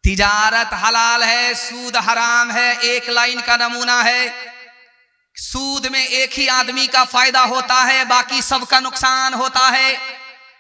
तिजारत हलाल है, सूद हराम है। एक लाइन का नमूना है, सूद में एक ही आदमी का फायदा होता है, बाकी सबका नुकसान होता है।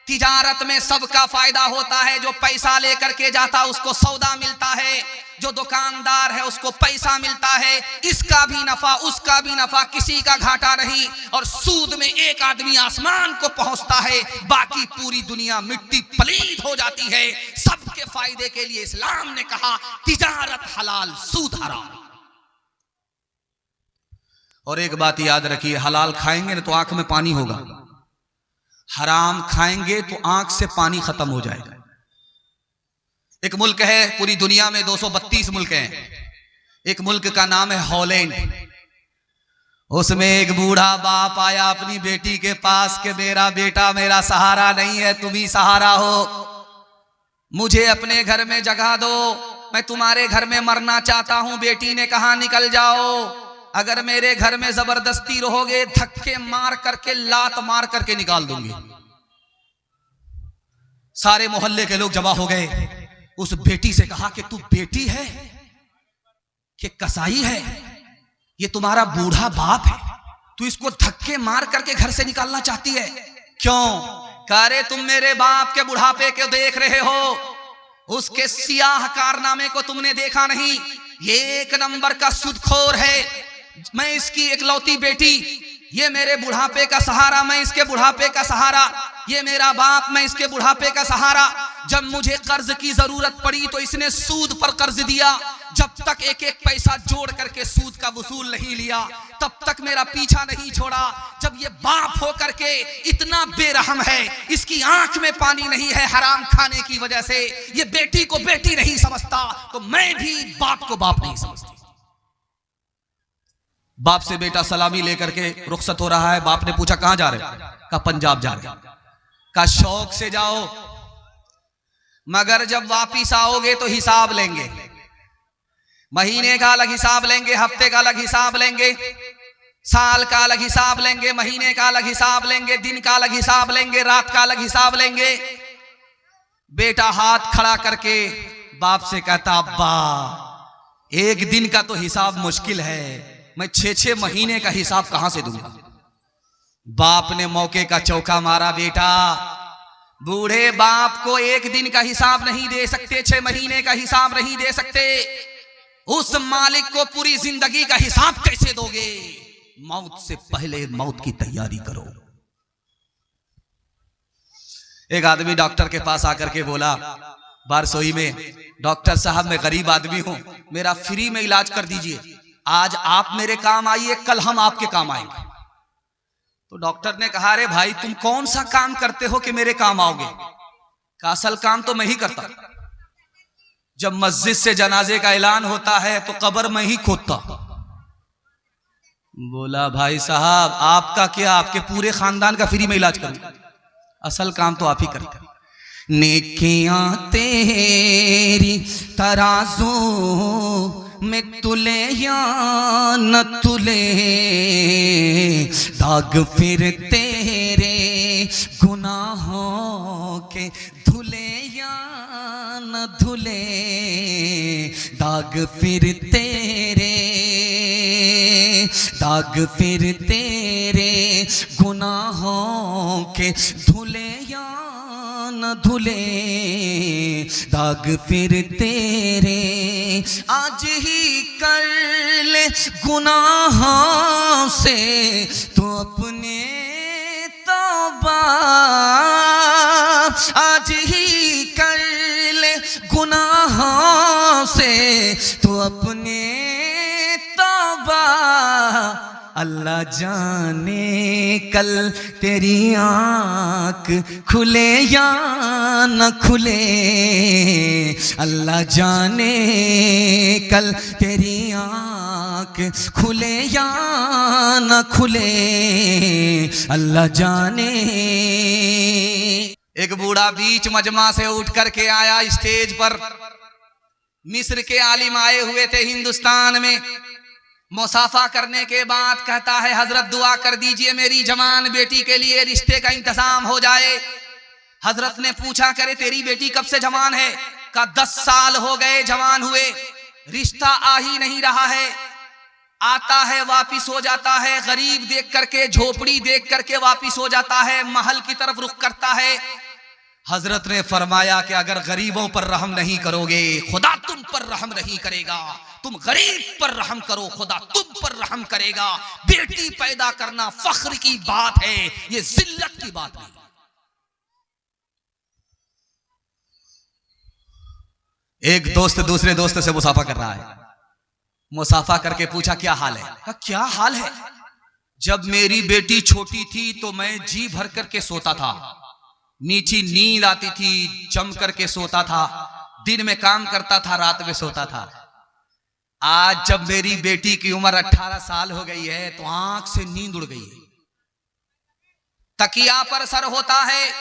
तिजारत में सबका फायदा होता है, जो पैसा लेकर के जाता उसको सौदा मिलता है, जो दुकानदार है उसको पैसा मिलता है, इसका भी नफा उसका भी नफा, किसी का घाटा नहीं। और सूद में एक आदमी आसमान को पहुंचता है, बाकी पूरी दुनिया मिट्टी पलीद हो जाती है। सबके फायदे के लिए इस्लाम ने कहा तिजारत हलाल, सूद हराम। और एक बात याद रखिए, हलाल खाएंगे ना तो आंख में पानी होगा, हराम खाएंगे तो आंख से पानी खत्म हो जाएगा। एक मुल्क है, पूरी दुनिया में 232 मुल्क हैं, एक मुल्क का नाम है हॉलैंड। उसमें एक बूढ़ा बाप आया अपनी बेटी के पास कि मेरा बेटा मेरा सहारा नहीं है, तुम ही सहारा हो, मुझे अपने घर में जगह दो, मैं तुम्हारे घर में मरना चाहता हूं। बेटी ने कहा निकल जाओ, अगर मेरे घर में जबरदस्ती रहोगे धक्के मार करके लात मार करके निकाल दूंगी। सारे मोहल्ले के लोग जमा हो गए। उस बेटी से कहा कि तू बेटी है कि कसाई है, ये तुम्हारा बूढ़ा बाप है, तू इसको धक्के मार करके घर से निकालना चाहती है क्यों? कह रहे तुम मेरे बाप के बुढ़ापे को देख रहे हो, उसके सियाह कारनामे को तुमने देखा नहीं, ये एक नंबर का सुदखोर है, मैं इसकी इकलौती बेटी, ये मेरे बुढ़ापे का सहारा, मैं इसके बुढ़ापे का सहारा, ये मेरा बाप, मैं इसके बुढ़ापे का सहारा। जब मुझे कर्ज की जरूरत पड़ी तो इसने सूद पर कर्ज दिया, जब तक एक एक पैसा जोड़ करके सूद का वसूल नहीं लिया तब तक मेरा पीछा नहीं छोड़ा। जब ये बाप हो करके इतना बेरहम है, इसकी आंख में पानी नहीं है हराम खाने की वजह से, ये बेटी को बेटी नहीं समझता, तो मैं भी बाप को बाप नहीं समझती। बाप से बेटा सलामी लेकर के रुखसत हो रहा है। बाप ने पूछा कहां जा रहे हो? कहा पंजाब जा रहे। कहा शौक से जाओ, मगर जब वापिस आओगे तो हिसाब लेंगे, महीने का अलग हिसाब लेंगे, हफ्ते का अलग हिसाब लेंगे, साल का अलग हिसाब लेंगे, महीने का अलग हिसाब लेंगे, दिन का अलग हिसाब लेंगे, रात का अलग हिसाब लेंगे। बेटा हाथ खड़ा करके बाप से कहता अब्बा एक दिन का तो हिसाब मुश्किल है, मैं 6-6 महीने का हिसाब कहां से दूंगा। बाप ने मौके का चौका मारा, बेटा बूढ़े बाप को एक दिन का हिसाब नहीं दे सकते, 6 महीने का हिसाब नहीं दे सकते, उस मालिक को पूरी जिंदगी का हिसाब कैसे दोगे? मौत से पहले मौत की तैयारी करो। एक आदमी डॉक्टर के पास आकर के बोला बारसोई में, डॉक्टर साहब मैं गरीब आदमी हूं, मेरा फ्री में इलाज कर दीजिए, आज आप मेरे काम आइए, कल हम आपके काम आएंगे। तो डॉक्टर ने कहा अरे भाई तुम कौन सा काम करते हो कि मेरे काम आओगे? का असल काम तो मैं ही करता, जब मस्जिद से जनाजे का ऐलान होता है तो कब्र में ही खोदता। बोला भाई साहब आपका क्या, आपके पूरे खानदान का फ्री में इलाज करूं, असल काम तो आप ही करते। नेकियां तेरी तराजू में तुले या न तुले, दाग फिर तेरे गुनाहों के धुले या न धुले, दाग फिर तेरे, दाग फिर तेरे गुनाहों के धुले या न धुले, दाग फिर तेरे। आज ही कर ले गुनाहों से तू अपने तौबा, आज ही कर ले गुनाहों से तू अपने तौबा, अल्लाह जाने कल तेरी आँख खुले या न खुले, अल्लाह जाने कल तेरी आँख खुले या न खुले, अल्लाह जाने। एक बूढ़ा बीच मजमा से उठ करके आया स्टेज पर, मिस्र के आलिम आए हुए थे हिंदुस्तान में, मुसाफा करने के बाद कहता है हजरत दुआ कर दीजिए मेरी जवान बेटी के लिए रिश्ते का इंतजाम हो जाए। हजरत ने पूछा करे तेरी बेटी कब से जवान है? का 10 साल हो गए, जवान हुए, रिश्ता आ ही नहीं रहा है। आता है वापिस हो जाता है, गरीब देख करके, झोपड़ी देख करके वापिस हो जाता है, महल की तरफ रुख करता है। हजरत ने फरमाया कि अगर गरीबों पर रहम नहीं करोगे, खुदा तुम पर रहम नहीं करेगा। तुम गरीब पर रहम करो, खुदा तुम पर रहम करेगा। बेटी पैदा करना फख्र की बात है, ये जिल्लत की बात नहीं। एक दोस्त दूसरे दोस्त से मुसाफा कर रहा है। मुसाफा करके पूछा क्या हाल है? क्या हाल है? जब मेरी बेटी छोटी थी तो मैं जी भर करके सोता था, मीठी नींद आती थी, जम करके सोता था, दिन में काम करता था, रात में सोता था। आज जब मेरी बेटी की उम्र 18 साल हो गई है तो आंख से नींद उड़ गई है, तकिया पर सर होता है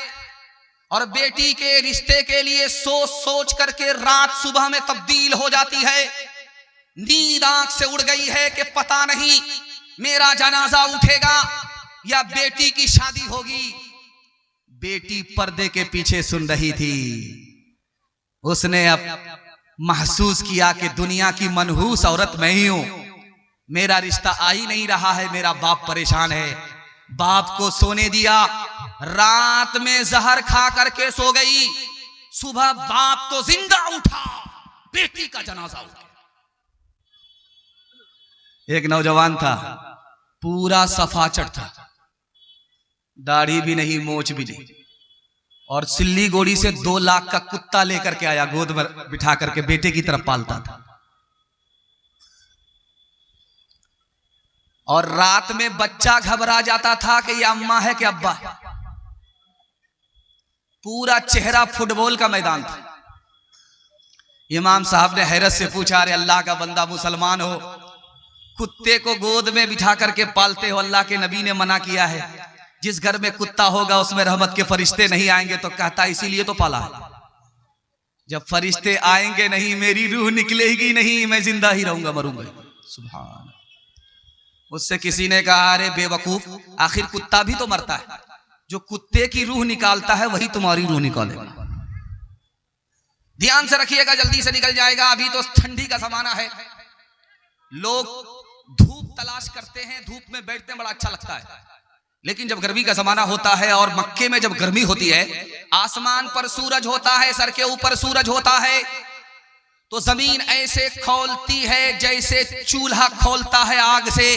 और बेटी के रिश्ते के लिए सोच सोच करके रात सुबह में तब्दील हो जाती है। नींद आंख से उड़ गई है कि पता नहीं मेरा जनाजा उठेगा या बेटी की शादी होगी। बेटी पर्दे के पीछे सुन रही थी। उसने अब महसूस किया कि दुनिया की मनहूस औरत मैं ही हूं, मेरा रिश्ता आ ही नहीं रहा है, मेरा बाप परेशान है। बाप को सोने दिया, रात में जहर खा करके सो गई। सुबह बाप तो जिंदा उठा, बेटी का जनाजा उठ गया। एक नौजवान था, पूरा सफाचट था, दाढ़ी भी नहीं, मोछ भी नहीं, और सिल्ली गोड़ी से 2 लाख का कुत्ता लेकर के आया, गोद में बिठा करके बेटे की तरफ पालता था। और रात में बच्चा घबरा जाता था कि ये अम्मा है कि अब्बा। पूरा चेहरा फुटबॉल का मैदान था। इमाम साहब ने हैरत से पूछा, अरे अल्लाह का बंदा, मुसलमान हो, कुत्ते को गोद में बिठा करके पालते हो? अल्लाह के नबी ने मना किया है, जिस घर में कुत्ता होगा उसमें रहमत के फरिश्ते नहीं आएंगे। तो कहता इसीलिए तो पाला है, जब फरिश्ते आएंगे नहीं, मेरी रूह निकलेगी नहीं, मैं जिंदा ही रहूंगा, मरूंगा। सुभान। उससे किसी ने कहा, अरे बेवकूफ, आखिर कुत्ता भी तो मरता है, जो कुत्ते की रूह निकालता है वही तुम्हारी रूह निकालेगा। ध्यान से रखिएगा, जल्दी से निकल जाएगा। अभी तो ठंडी का जमाना है, लोग धूप तलाश करते हैं, धूप में बैठते हैं, बड़ा अच्छा लगता है। लेकिन जब गर्मी का जमाना होता है और मक्के में जब गर्मी होती है, आसमान पर सूरज होता है, सर के ऊपर सूरज होता है, तो जमीन ऐसे खौलती है जैसे चूल्हा खौलता है आग से।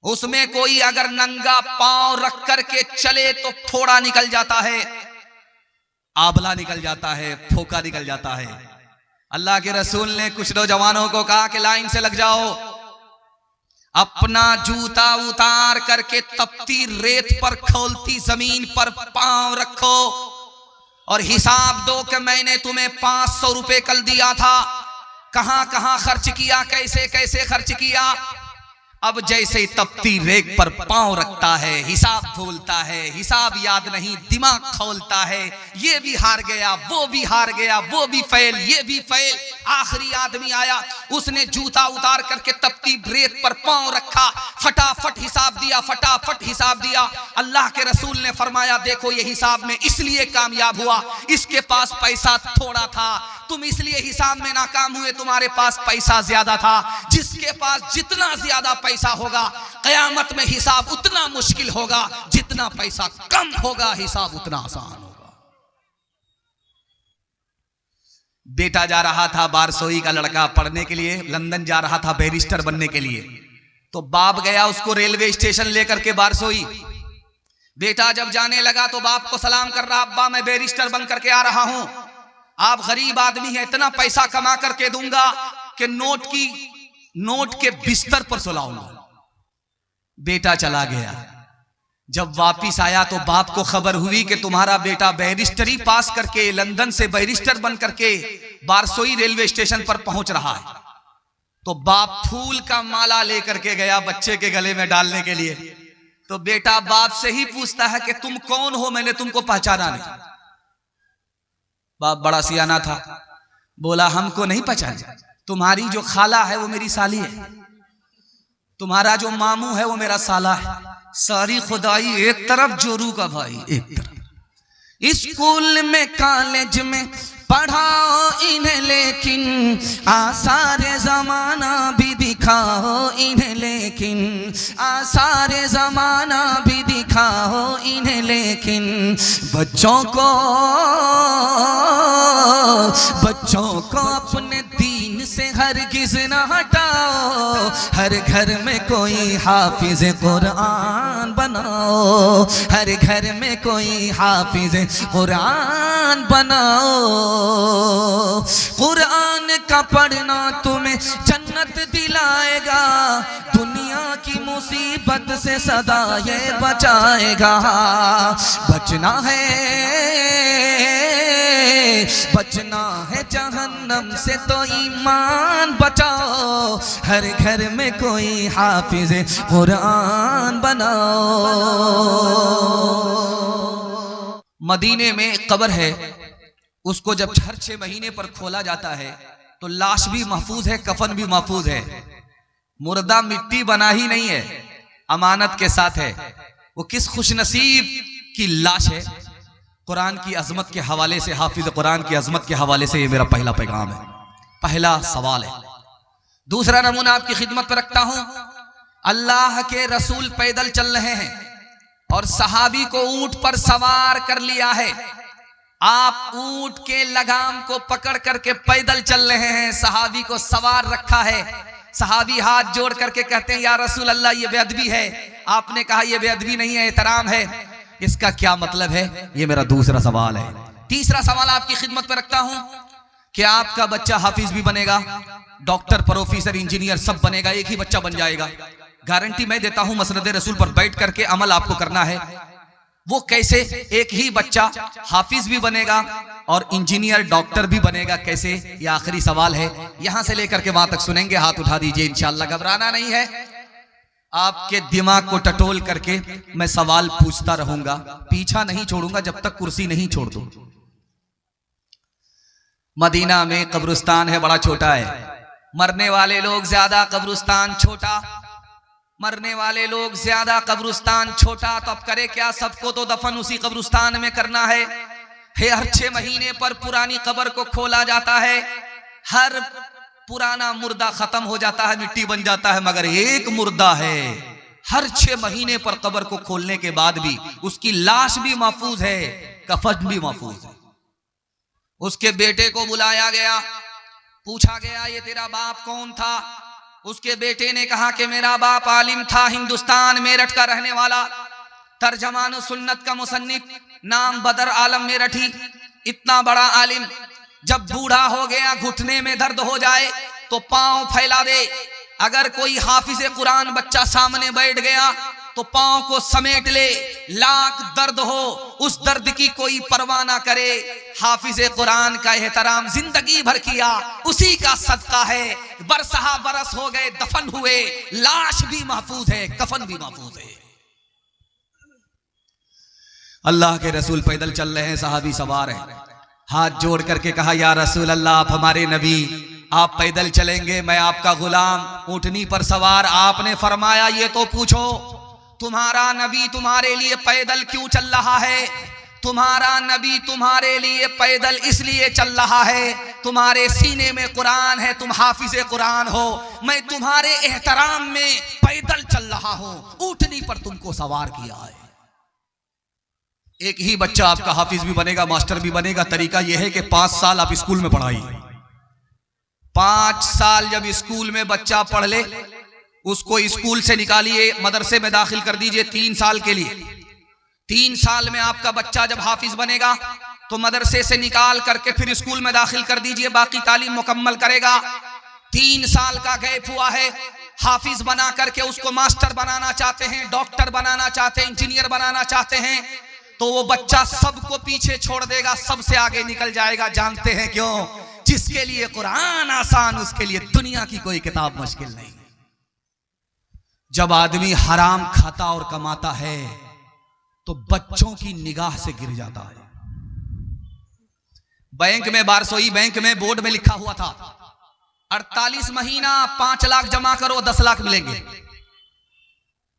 उसमें कोई अगर नंगा पांव रख करके चले तो फोड़ा निकल जाता है, आबला निकल जाता है, फोका निकल जाता है। अल्लाह के रसूल ने कुछ नौजवानों को कहा कि लाइन से लग जाओ, अपना जूता उतार करके तपती रेत पर खौलती जमीन पर पांव रखो और हिसाब दो कि मैंने तुम्हें 500 रुपए कल दिया था, कहां कहां खर्च किया, कैसे कैसे खर्च किया। अब जैसे तपती रेत पर पांव रखता है, हिसाब भूलता है, हिसाब याद नहीं, दिमाग खोलता है, ये भी हार गया, वो भी हार गया, वो भी फेल, ये भी फेल। आखिरी आदमी आया, उसने जूता उतार करके तपती रेत पर पांव रखा, फटाफट हिसाब दिया, फटाफट हिसाब दिया। अल्लाह के रसूल ने फरमाया, देखो ये हिसाब में इसलिए कामयाब हुआ, इसके पास पैसा थोड़ा था, तुम इसलिए हिसाब में नाकाम हुए, तुम्हारे पास पैसा ज्यादा था। जिसके पास जितना ज्यादा पैसा होगा, कयामत में हिसाब उतना मुश्किल होगा, जितना पैसा कम होगा हिसाब उतना आसान होगा। बेटा जा रहा था, बारसोई का लड़का, पढ़ने के लिए लंदन जा रहा था, बैरिस्टर बनने के लिए। तो बाप गया उसको रेलवे स्टेशन लेकर के बारसोई। बेटा जब जाने लगा तो बाप को सलाम कर रहा, अब्बा मैं बैरिस्टर बन करके आ रहा हूं, आप गरीब आदमी है, इतना पैसा कमा करके दूंगा कि नोट के बिस्तर पर सुलाऊंगा। बेटा चला गया। जब वापिस आया तो बाप को खबर हुई कि तुम्हारा बेटा बैरिस्टरी पास करके लंदन से बैरिस्टर बन करके बारसोई रेलवे स्टेशन पर पहुंच रहा है। तो बाप फूल का माला लेकर के गया बच्चे के गले में डालने के लिए। तो बेटा बाप से ही पूछता है कि तुम कौन हो, मैंने तुमको पहचाना नहीं। बाप बड़ा सियाना था, बोला हमको नहीं पहचाना, तुम्हारी जो खाला है वो मेरी साली है, तुम्हारा जो मामू है वो मेरा साला है। सारी खुदाई एक तरफ, जोरू का भाई एक तरफ। स्कूल में कॉलेज में पढ़ाओ इन्हें, लेकिन आसार ज़माना भी दिखाओ इन्हें, लेकिन आसार ज़माना भी दिखाओ इन्हें, लेकिन बच्चों को अपने दीन से हरगिज़ न हटाओ। हर घर में कोई हाफिज कुरान बनाओ, हर घर में कोई हाफिज कुरान बनाओ। कुरान का पढ़ना तुम्हें जन्नत दिलाएगा, दुनिया की मुसीबत से सदा ये बचाएगा। बचना है जहन्नम से तो ईमान बचाओ। हर घर में कोई हाफिज कुरान बनाओ। मदीने में कब्र है, उसको जब हर 6 महीने पर खोला जाता है तो लाश भी महफूज है, कफन भी महफूज है। मुर्दा मिट्टी बना ही नहीं है, अमानत के साथ है। वो किस खुशनसीब की लाश है। कुरान की अजमत के हवाले से, हाफिज कुरान की अजमत के हवाले से ये मेरा पहला पैगाम है, पहला सवाल है। दूसरा नमूना आपकी खिदमत पर रखता हूं। अल्लाह के रसूल पैदल चल रहे हैं और सहाबी को ऊंट पर सवार कर लिया है। आप ऊंट के लगाम को पकड़ करके पैदल चल रहे हैं, सहाबी को सवार रखा है। सहाबी हाथ जोड़ करके कहते हैं या रसूल अल्लाह ये बेअदबी है। आपने कहा ये बेअदबी नहीं है, एहतराम है। इसका क्या मतलब है? ये मेरा दूसरा सवाल है। तीसरा सवाल आपकी खिदमत पर रखता हूं कि आपका बच्चा हाफिज भी बनेगा, डॉक्टर, प्रोफेसर, इंजीनियर सब बनेगा, एक ही बच्चा बन जाएगा। गारंटी मैं देता हूं, मसनद रसूल पर बैठ करके अमल आपको करना है। वो कैसे? एक ही बच्चा हाफिज भी बनेगा और इंजीनियर, डॉक्टर भी बनेगा, कैसे? ये आखिरी सवाल है। यहां से लेकर के वहां तक सुनेंगे, हाथ उठा दीजिए, इंशाअल्लाह। घबराना नहीं है, आपके दिमाग को टटोल करके मैं सवाल पूछता रहूंगा, पीछा नहीं छोड़ूंगा जब तक कुर्सी नहीं छोड़ दूं। मदीना में कब्रिस्तान है, बड़ा छोटा है। मरने वाले लोग ज्यादा, कब्रिस्तान छोटा। मरने वाले लोग ज्यादा, कब्रिस्तान छोटा। तो अब करे क्या? सबको तो दफन उसी कब्रिस्तान में करना है। हर 6 महीने पर पुरानी कब्र को खोला जाता है। हर पुराना मुर्दा खत्म हो जाता है, मिट्टी बन जाता है, मगर एक मुर्दा है। हर 6 महीने पर कब्र को खोलने के बाद भी उसकी लाश भी महफूज है, कफन भी महफूज है। उसके बेटे को बुलाया गया, पूछा गया ये तेरा बाप कौन था? उसके बेटे ने कहा कि मेरा बाप आलिम था, हिंदुस्तान मेरठ का रहने वाला, तर्जमान सुन्नत का मुसन्निफ, नाम बदर आलम मेरठी। इतना बड़ा आलिम जब बूढ़ा हो गया, घुटने में दर्द हो जाए तो पांव फैला दे। अगर कोई हाफिज कुरान बच्चा सामने बैठ गया तो पांव को समेट ले, लाख दर्द हो, उस दर्द की कोई परवाह ना करे। हाफिज कुरान का एहतराम जिंदगी भर किया, उसी का सदका है। बरसहा बरस हो गए, दफन हुए, लाश भी महफूज है, कफन भी महफूज है। अल्लाह के रसूल पैदल चल रहे हैं, सहाबी सवार है। हाथ जोड़ करके कहा या रसूल अल्लाह, आप हमारे नबी, आप पैदल चलेंगे, मैं आपका गुलाम ऊँटनी पर सवार। आपने फरमाया ये तो पूछो, तुम्हारा नबी तुम्हारे लिए पैदल क्यों चल रहा है? तुम्हारा नबी तुम्हारे लिए पैदल इसलिए चल रहा है, तुम्हारे सीने में कुरान है, तुम हाफिज कुरान हो। मैं तुम्हारे एहतराम में पैदल चल रहा हूं, ऊँटनी पर तुमको सवार किया है। एक ही बच्चा आपका हाफिज भी बनेगा, मास्टर भी बनेगा। तरीका यह है कि 5 साल आप स्कूल में पढ़ाइए। 5 साल जब स्कूल में बच्चा पढ़ ले, उसको स्कूल से निकालिए, मदरसे में दाखिल कर दीजिए 3 साल के लिए। 3 साल में आपका बच्चा जब हाफिज बनेगा तो मदरसे से निकाल करके फिर स्कूल में दाखिल कर दीजिए, बाकी तालीम मुकम्मल करेगा। 3 साल का गैप हुआ है, हाफिज बना करके उसको मास्टर बनाना चाहते हैं, डॉक्टर बनाना चाहते हैं, इंजीनियर बनाना चाहते हैं, तो वो बच्चा सबको पीछे छोड़ देगा, सबसे आगे निकल जाएगा। जानते हैं क्यों? जिसके लिए कुरान आसान, उसके लिए दुनिया की कोई किताब मुश्किल नहीं। जब आदमी हराम खाता और कमाता है तो बच्चों की निगाह से गिर जाता है। बैंक में, बारसोई बैंक में बोर्ड में लिखा हुआ था 48 महीना 5 लाख जमा करो 10 लाख मिलेंगे।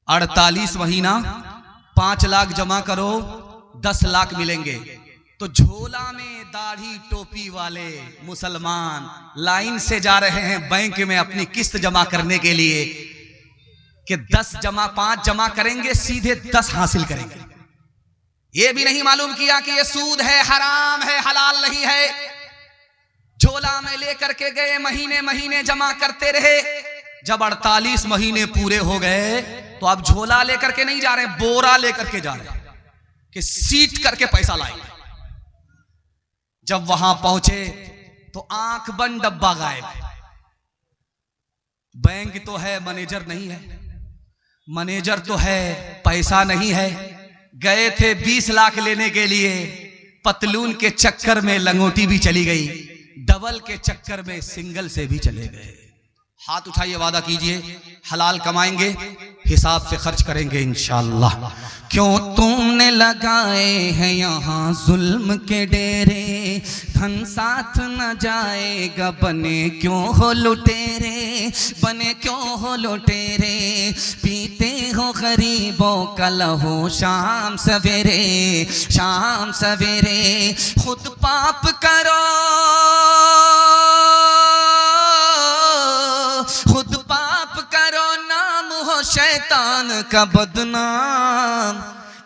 48 महीना 5 लाख जमा करो 10 लाख मिलेंगे। तो झोला में दाढ़ी टोपी वाले मुसलमान लाइन से जा रहे हैं बैंक में अपनी किस्त जमा करने के लिए कि 5 जमा करेंगे, सीधे 10 हासिल करेंगे। ये भी नहीं मालूम किया कि ये सूद है, हराम है, हलाल नहीं है। झोला में लेकर के गए, महीने महीने जमा करते रहे। जब 48 महीने पूरे हो गए तो अब झोला लेकर के नहीं जा रहे, बोरा लेकर के जा रहे कि सीट करके पैसा लाएंगे। जब वहां पहुंचे तो आंख बंद, डब्बा गायब। बैंक तो है, मैनेजर नहीं है। मैनेजर तो है, पैसा नहीं है। गए थे 20 लाख लेने के लिए, पतलून के चक्कर में लंगोटी भी चली गई, डबल के चक्कर में सिंगल से भी चले गए। हाथ उठाइए, वादा कीजिए हलाल कमाएंगे, हिसाब से खर्च करेंगे इंशाअल्लाह। क्यों तुमने लगाए हैं यहाँ जुल्म के डेरे, धन साथ न जाएगा, बने क्यों हो लुटेरे, बने क्यों हो लुटेरे। पीते हो गरीबों का लहू शाम सवेरे, शाम सवेरे। खुद पाप करो, खुद पाप करो, नाम हो शैतान का बदनाम।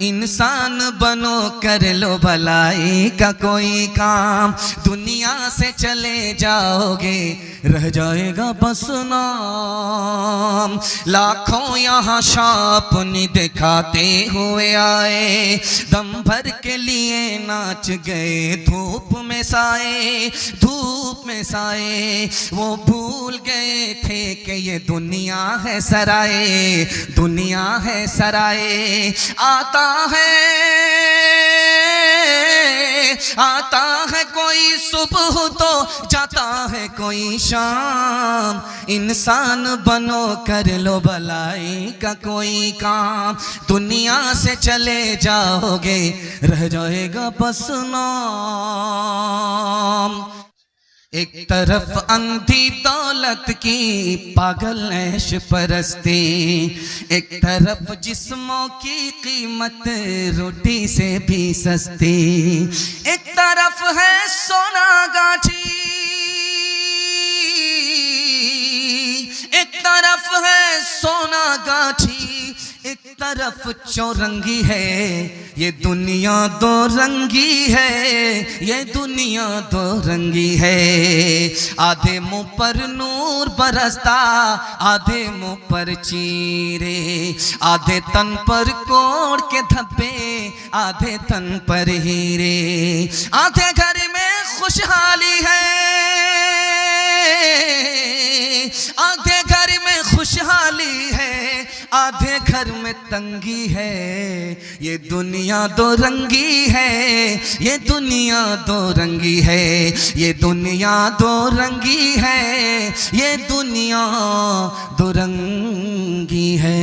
इंसान बनो, कर लो भलाई का कोई काम। दुनिया से चले जाओगे, रह जाएगा बस नाम। लाखों यहाँ शापनी दिखाते हुए आए, दम भर के लिए नाच गए धूप में साए, धूप में साए। वो भूल गए थे कि ये दुनिया है सराय, दुनिया है सराय। आता है कोई सुबह तो जाता है कोई शाम। इंसान बनो, कर लो भलाई का कोई काम। दुनिया से चले जाओगे, रह जाएगा बस नाम। एक तरफ अंधी दौलत की पागल ऐश परस्ती, एक तरफ जिस्मों की कीमत रोटी से भी सस्ती। एक तरफ है सोना गाछी, एक तरफ है सोना गाछी, एक तरफ चौरंगी है। ये दुनिया दो रंगी है, ये दुनिया दो रंगी है। आधे मुंह पर नूर बरसता, आधे मुंह पर चीरे। आधे तन पर कोड़ के धब्बे, आधे तन पर हीरे। आधे घर में खुशहाली है, आधे घर में खुशहाली है, आधे घर में तंगी है। ये दुनिया दो रंगी है, ये दुनिया दो रंगी है, ये दुनिया दो रंगी है, ये दुनिया दो रंगी है।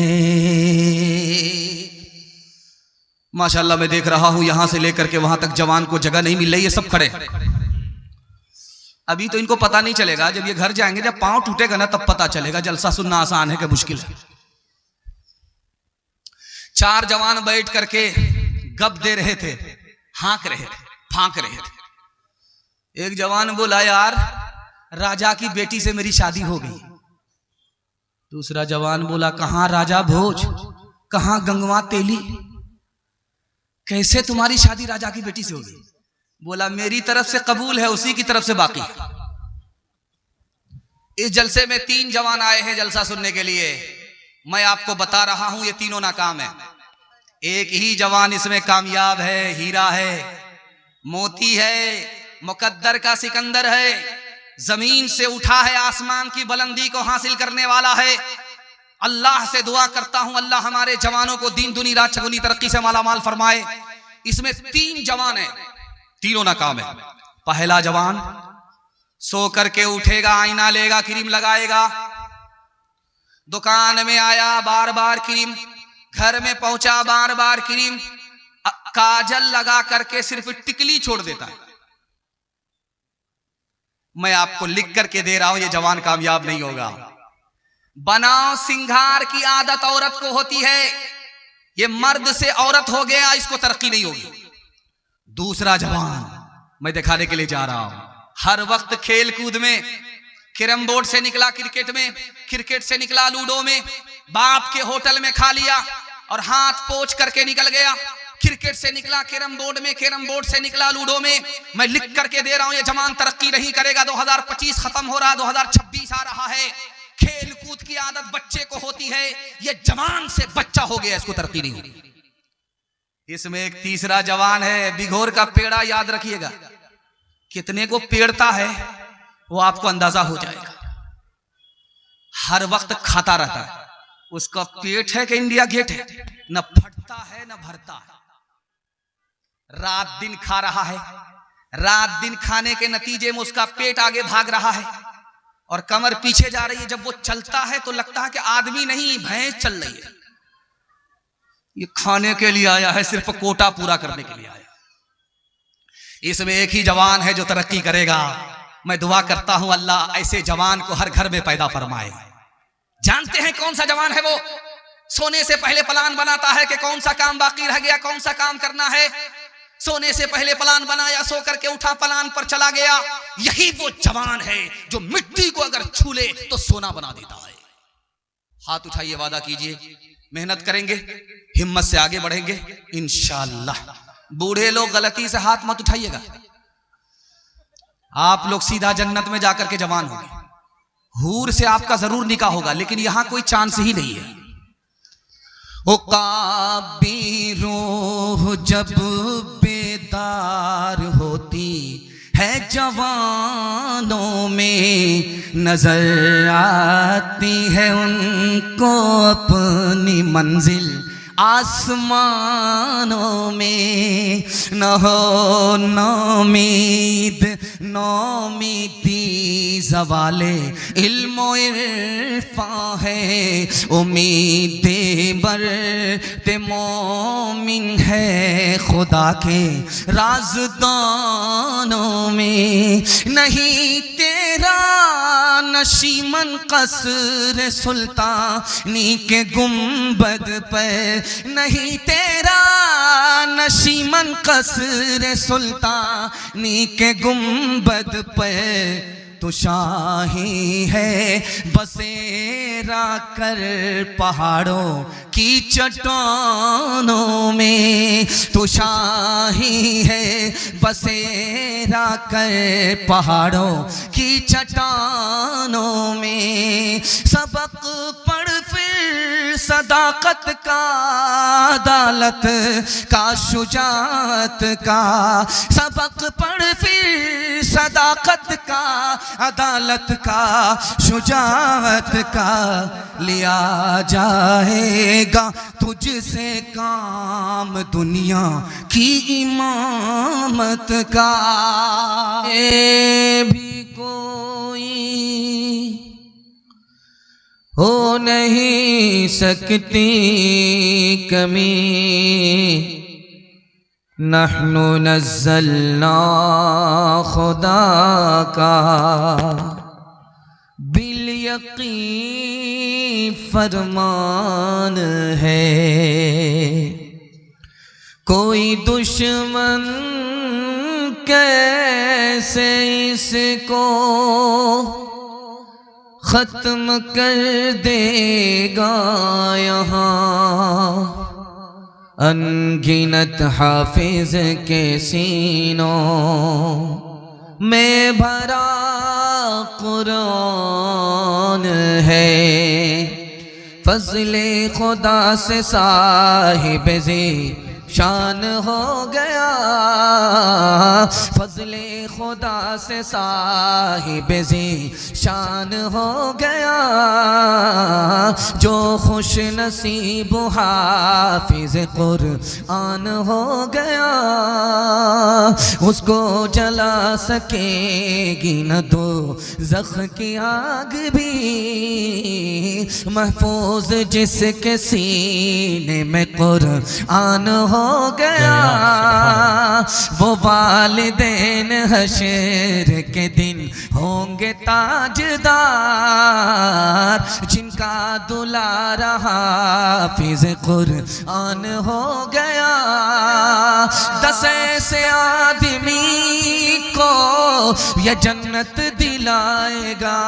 माशाल्लाह मैं देख रहा हूं यहां से लेकर के वहां तक जवान को जगह नहीं मिल रही है, सब खड़े। अभी तो इनको पता नहीं चलेगा, जब ये घर जाएंगे, जब पांव टूटेगा ना तब पता चलेगा जलसा सुनना आसान है कि मुश्किल है। 4 जवान बैठ करके गप दे रहे थे, हाँक रहे थे, फांक रहे थे। एक जवान बोला, यार राजा की बेटी से मेरी शादी हो गई। दूसरा जवान बोला, कहां राजा भोज, कहां गंगवा तेली, कैसे तुम्हारी शादी राजा की बेटी से हो गई? बोला, मेरी तरफ से कबूल है, उसी की तरफ से बाकी है। इस जलसे में 3 जवान आए हैं जलसा सुनने के लिए। मैं आपको बता रहा हूं ये तीनों नाकाम है। एक ही जवान इसमें कामयाब है, हीरा है, मोती है, मुकद्दर का सिकंदर है, जमीन से उठा है, आसमान की बुलंदी को हासिल करने वाला है। अल्लाह से दुआ करता हूं, अल्लाह हमारे जवानों को दीन दुनी रात चगुनी तरक्की से मालामाल फरमाए। इसमें 3 जवान है, तीनों नाकाम है। पहला जवान सो करके उठेगा, आईना लेगा, क्रीम लगाएगा, दुकान में आया बार बार क्रीम, घर में पहुंचा बार बार क्रीम, काजल लगा करके सिर्फ टिकली छोड़ देता है। मैं आपको लिख करके दे रहा हूं, ये जवान कामयाब नहीं होगा। बनाव सिंगार की आदत औरत को होती है, ये मर्द से औरत हो गया, इसको तरक्की नहीं होगी। दूसरा जवान मैं दिखाने के लिए जा रहा हूं। हर वक्त खेल कूद में, कैरम बोर्ड से निकला क्रिकेट में, क्रिकेट से निकला लूडो में, बाप के होटल में खा लिया और हाथ पोंछ करके निकल गया। क्रिकेट से निकला कैरम बोर्ड में, कैरम बोर्ड से निकला लूडो में। मैं लिख करके दे रहा हूं, ये जवान तरक्की नहीं करेगा। 2025 खत्म हो रहा, 2026 आ रहा है। खेल कूद की आदत बच्चे को होती है, ये जवान से बच्चा हो गया, इसको तरक्की नहीं होगी। इसमें एक तीसरा जवान है, बिघोर का पेड़ा, याद रखिएगा। कितने को पेड़ता है वो आपको अंदाजा हो जाएगा। हर वक्त खाता रहता है, उसका पेट है कि इंडिया गेट है, न फटता है न भरता है। रात दिन खा रहा है, रात दिन खाने के नतीजे में उसका पेट आगे भाग रहा है और कमर पीछे जा रही है। जब वो चलता है तो लगता है कि आदमी नहीं, भैंस चल रही है। ये खाने के लिए आया है, सिर्फ कोटा पूरा करने के लिए आया। इसमें एक ही जवान है जो तरक्की करेगा। मैं दुआ करता हूं अल्लाह ऐसे जवान को हर घर में पैदा फरमाए। जानते हैं कौन सा जवान है वो? सोने से पहले प्लान बनाता है कि कौन सा काम बाकी रह गया, कौन सा काम करना है। सोने से पहले प्लान बनाया, सो करके उठा, प्लान पर चला गया। यही वो जवान है जो मिट्टी को अगर छू ले तो सोना बना देता है। हाथ उठाइए, वादा कीजिए, मेहनत करेंगे, हिम्मत से आगे बढ़ेंगे इंशाअल्लाह। बूढ़े लोग गलती से हाथ मत उठाइएगा, आप लोग सीधा जन्नत में जाकर के जवान होंगे। हूर से आपका जरूर निकाह होगा, लेकिन यहां कोई चांस ही नहीं है। ओ काबी रूह जब बेदार होती है जवानों में, नजर आती है उनको अपनी मंजिल आसमानों में। न हो नौमीद नौमीदी ज़वाले इल्मो इरफां है, उम्मीदे बरते मोमिन है खुदा के राज़दानों में। नहीं तेरा नशीमन कसर सुल्तानी के गुंबद पर, नहीं तेरा नशीमन कसर सुल्तानी के गुंबद पर, तो शाही है बसेरा कर पहाड़ों की चट्टानों में। तो शाही है बसेरा कर पहाड़ों की चट्टानों में। सबक पढ़ फिर सदाकत का, अदालत का, शुजाअत का। सबक पढ़ फिर सदाकत का, अदालत का, शुजाअत का। लिया जाएगा तुझसे काम दुनिया की इमामत का। ये भी कोई हो नहीं सकती कमी, नहनु नज़्ज़लना खुदा का बिल यकीन फरमान है। कोई दुश्मन कैसे इसको खत्म कर देगा यहाँ। अनगिनत हाफिज के सीनों में भरा कुरान है। फज़ले खुदा से साहिब जी शान हो गया। फज़ले खुदा से साहिब जी शान हो गया। जो खुश नसीब हाफिज कुरआन हो गया, उसको जला सकेगी न दो ज़ख की आग भी। महफूज जिसके सीने में कुरआन हो हो गया। वो वालिदैन हशर के दिन होंगे ताजदार, जिनका दुलारा हाफिज कुरआन हो गया। 10 ऐसे आदमी को ये जन्नत दिलाएगा,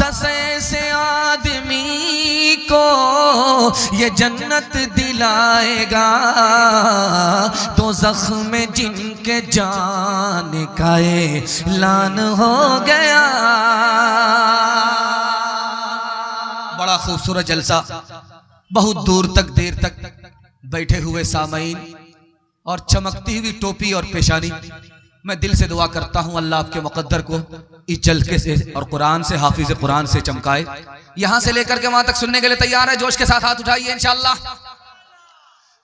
10 ऐसे आदमी को ये जन्नत दिलाएगा। तो जख्म जिनके जाने का ऐलान हो गया। बड़ा खूबसूरत जलसा, बहुत दूर तक देर तक बैठे हुए सामईन और चमकती हुई टोपी और पेशानी। मैं दिल से दुआ करता हूं अल्लाह आपके मुकद्दर को इस जलके से और कुरान से, हाफिज कुरान से चमकाए। यहां से लेकर के वहां तक सुनने के लिए तैयार है? जोश के साथ हाथ उठाइए इंशाअल्लाह।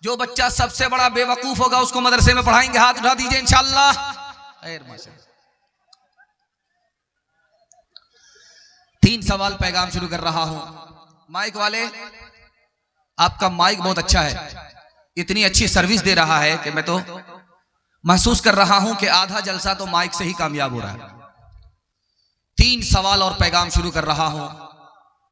जो बच्चा सबसे बड़ा बेवकूफ होगा उसको मदरसे में पढ़ाएंगे, हाथ उठा दीजिए इंशाअल्लाह। खैर माशाअल्लाह। 3 सवाल पैगाम शुरू कर रहा हूं। माइक वाले, आपका माइक बहुत अच्छा है, इतनी अच्छी सर्विस दे रहा है कि मैं तो महसूस कर रहा हूं कि आधा जलसा तो माइक से ही कामयाब हो रहा है। 3 सवाल और पैगाम शुरू कर रहा हूं।